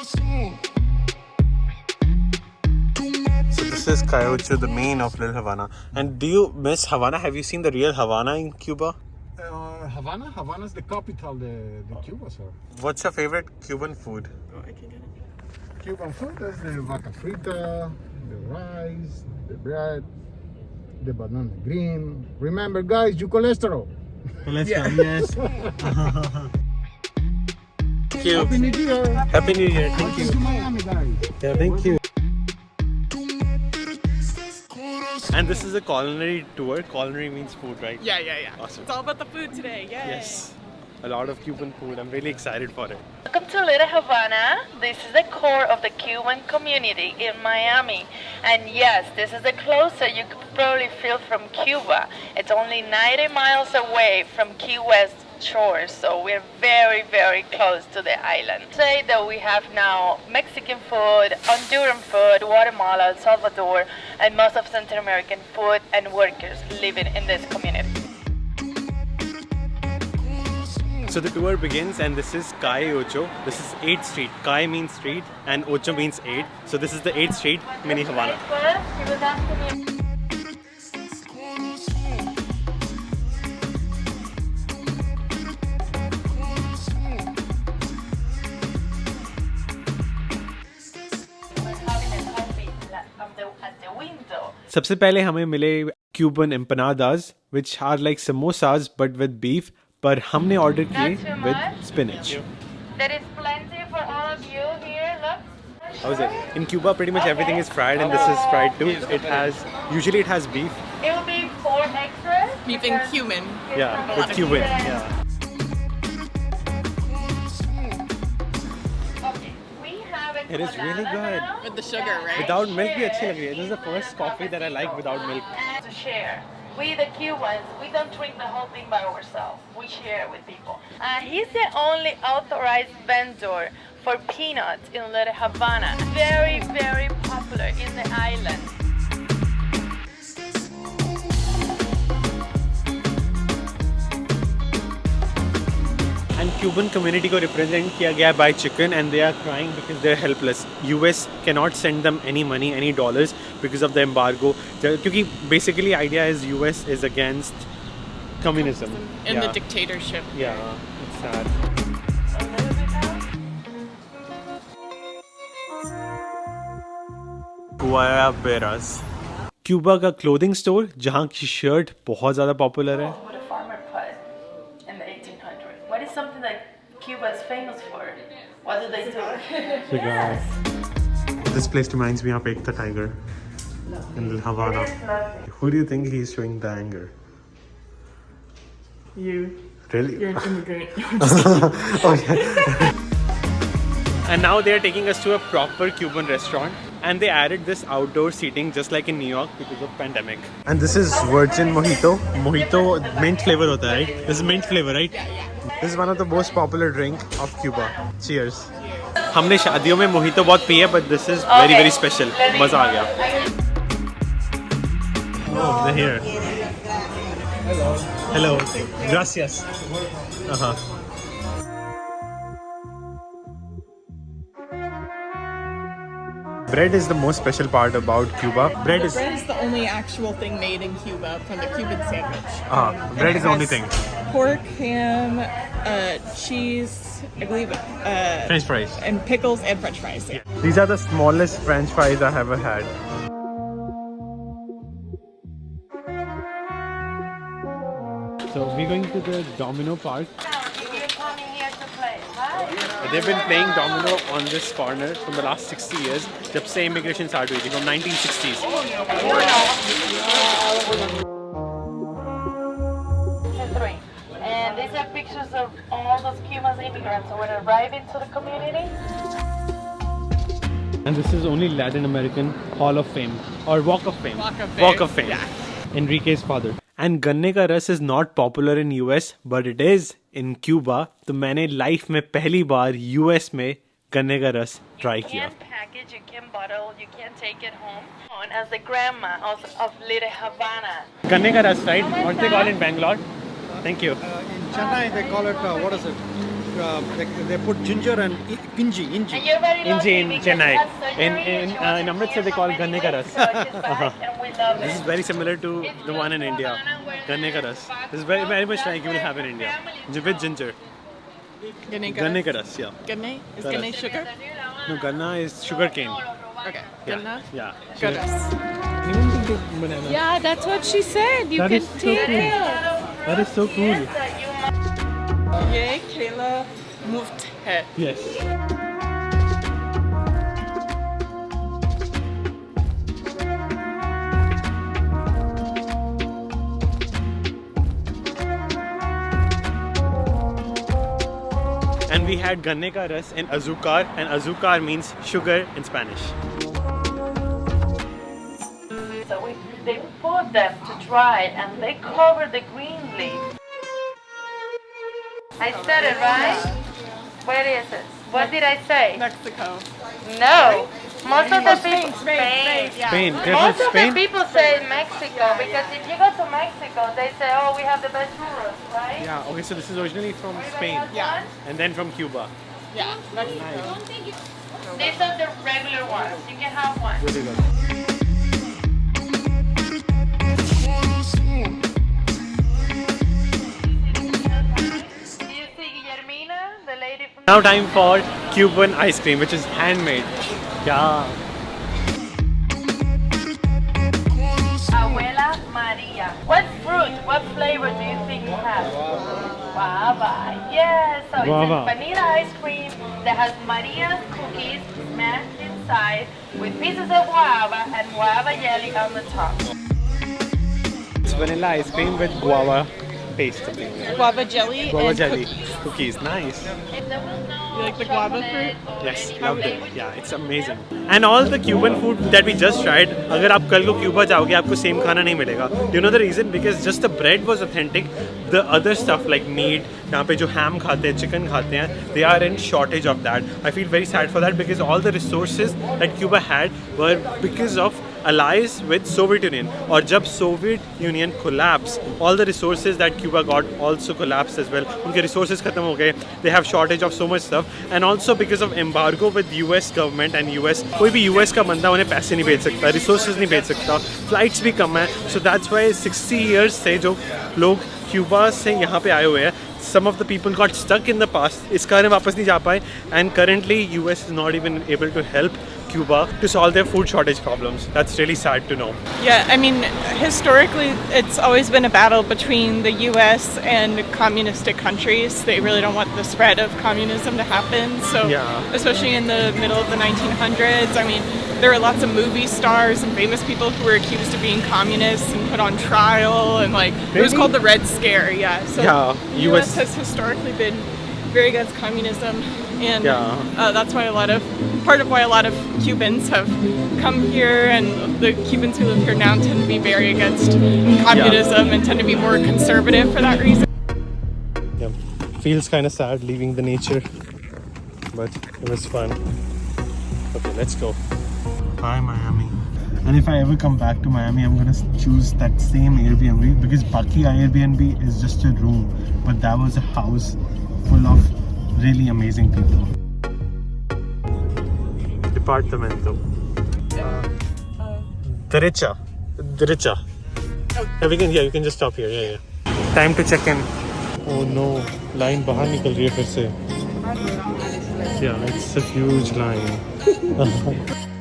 So this is Calle, the main of Little Havana. And do you miss Havana? Have you seen the real Havana in Cuba? Havana is the capital, the Cuba, sir. What's your favorite Cuban food? Oh, I can get it. Cuban food is the vaca frita, the rice, the bread, the banana green. Remember, guys, you cholesterol. Yes. Thank you. Happy New Year. Happy New Year. Thank Welcome you. to Miami, guys. Yeah, thank you. And this is a culinary tour. Culinary means food, right? Yeah. Awesome. It's all about the food today. Yay. Yes. A lot of Cuban food. I'm really excited for it. Welcome to Little Havana. This is the core of the Cuban community in Miami. And yes, this is the closer you could probably feel from Cuba. It's only 90 miles away from Key West shores, so we're very, very close to the island. Say that we have now Mexican food, Honduran food, Guatemala, El Salvador, and most of Central American food and workers living in this community. So the tour begins, and this is Calle Ocho. This is 8th Street. Calle means street and Ocho means 8. So this is the 8th Street, mini Havana. He was asking me. सबसे पहले हमें मिले Cuban empanadas, which are like samosas but with beef. पर हमने order किए with spinach. There is plenty for all of you here. Look. How is it? In Cuba, pretty much everything is fried, and this is fried too. Usually it has beef. It will be 4 extras. Beef and cumin. Yeah, with Cuban. Yeah. Okay, we have a It is really good. now. With the sugar, right? Without milk भी अच्छी लग रही है. This is the first coffee that I like without milk. And to share. We the Cubans, we don't drink the whole thing by ourselves. We share with people. He's the only authorized vendor for peanuts in Little Havana. Very, very popular in the island. And Cuban community को represent किया गया by chicken, and they are crying because they're helpless. US cannot send them any money, any dollars because of the embargo. क्योंकि basically idea is US is against communism. And the dictatorship. Yeah, it's sad. A little bit now. Guayaberas. Cuba का clothing store जहाँ की shirt बहुत ज़्यादा popular है. What a farmer put in the 1800s. What is something that Cuba is famous for? What do they do? Yes. This place reminds me of the tiger in Havana. It is lovely. Who do you think he's showing the anger? You. Really? You're an immigrant. Okay. And now they are taking us to a proper Cuban restaurant, and they added this outdoor seating just like in New York because of pandemic. And this is virgin mojito. Mojito mint flavor hota hai, right? This is mint flavor, right? This is one of the most popular drink of Cuba. Cheers. हमने शादियों में mojito बहुत P है, but this is very very special. मजा आ गया. Oh, they're here. Hello. Gracias. Bread is the most special part about Cuba. Bread is the only actual thing made in Cuba from the Cuban sandwich. bread is the only thing. Pork, ham, cheese, I believe, French fries. and pickles and French fries. Yeah. These are the smallest French fries I ever had. So we're going to the Domino park. You're coming here to play, right? They've been playing Domino on this corner from the last 60 years. जब से immigration start हुई थी, from 1960s. And these are pictures of all those Cuban immigrants who would arrive into the community. And this is only Latin American Hall of Fame or Walk of Fame. Walk of Fame. Yeah. Enrique's father. And गन्ने का रस is not popular in US, but it is in Cuba. तो मैंने life में पहली बार US में गन्ने का रस try किया. You can package, you can bottle, you can take it home. Known as the grandma of Little Havana. गन्ने का रस, right? What they call in Bangalore? Thank you. In Chennai, they call it, what is it? they put ginger and inji. And you're very Inji lucky in because Chennai. she has surgery and she wants In to Amritsar see they her call mom ganne ka anyway, ras. so she's back and we love This is it. very similar to the one in India. Ganne ka ras. This is very much like you will have in India. With ginger. Ganne ka ras, yeah. Ganne? Is Garas. ganne sugar? No, ganna is sugar cane. Okay. Yeah. Ganna? Yeah. Garas. Anyone can take banana. Yeah, that's what she said. You That can is so take cool. it. That is so cool. Ye kela muft hai. Yes. And we had ganne ka ras in azúcar, and azúcar means sugar in Spanish. So they put them to dry and they cover the green leaf. I said it right? Where is it? What did I say? Mexico. No. Most of the people Spain. Yeah. Spain. Most of Spain? the people say Mexico because if you go to Mexico, they say, "Oh, we have the best churros," right? Yeah, okay, so this is originally from Spain. Yeah. And then from Cuba. Yeah. Mexico. These are the regular ones. You can have one. Really good. Do you see Guillermina, the lady from? Now time for Cuban ice cream, which is handmade. Yeah. Abuela Maria. What fruit, what flavor do you think you have? Guava. Yes. So Guava. it's a vanilla ice cream that has Maria's cookies mashed inside with pieces of guava and guava jelly on the top. It's vanilla ice cream with guava paste. Guava jelly Guava and jelly. cookies. Cookies. Nice. You like the guava fruit? Yes, loved it. Yeah, it's amazing. And all the Cuban food that we just tried, अगर आप कल को Cuba जाओगे आपको same खाना नहीं मिलेगा. You know the reason? Because just the bread was authentic. The other stuff like meat, यहाँ पे जो ham खाते हैं, chicken खाते हैं, they are in shortage of that. I feel very sad for that because all the resources that Cuba had were because of allies with Soviet Union. और जब Soviet Union collapsed, all the resources that Cuba got also collapsed as well. उनके resources खत्म हो गए. They have shortage of so much stuff. And also because of embargo with US government and US, कोई भी US का बंदा उन्हें पैसे नहीं भेज सकता, resources नहीं भेज सकता, flights भी कम है. So that's why 60 years से जो लोग Cuba से यहाँ पे आए हुए हैं, some of the people got stuck in the past. इस कारण वापस नहीं जा पाए. And currently US is not even able to help Cuba to solve their food shortage problems. That's really sad to know. Yeah, I mean, historically, it's always been a battle between the U.S. and communistic countries. They really don't want the spread of communism to happen. So, Yeah. especially in the middle of the 1900s, I mean, there were lots of movie stars and famous people who were accused of being communists and put on trial, and like it was Really? called the Red Scare. Yeah. So Yeah, the U.S. has historically been very against communism, and Yeah. that's why part of why a lot of Cubans have come here, and the Cubans who live here now tend to be very against communism and tend to be more conservative for that reason. Yeah, feels kind of sad leaving the nature, but it was fun. Okay, let's go. Hi, Miami. And if I ever come back to Miami, I'm gonna choose that same Airbnb because Baki Airbnb is just a room, but that was a house full of really amazing people. Departamento. Derecha. Yeah, you can just stop here. Yeah. Time to check in. Oh no, line बाहर निकल रही है फिर से. Yeah, it's a huge line.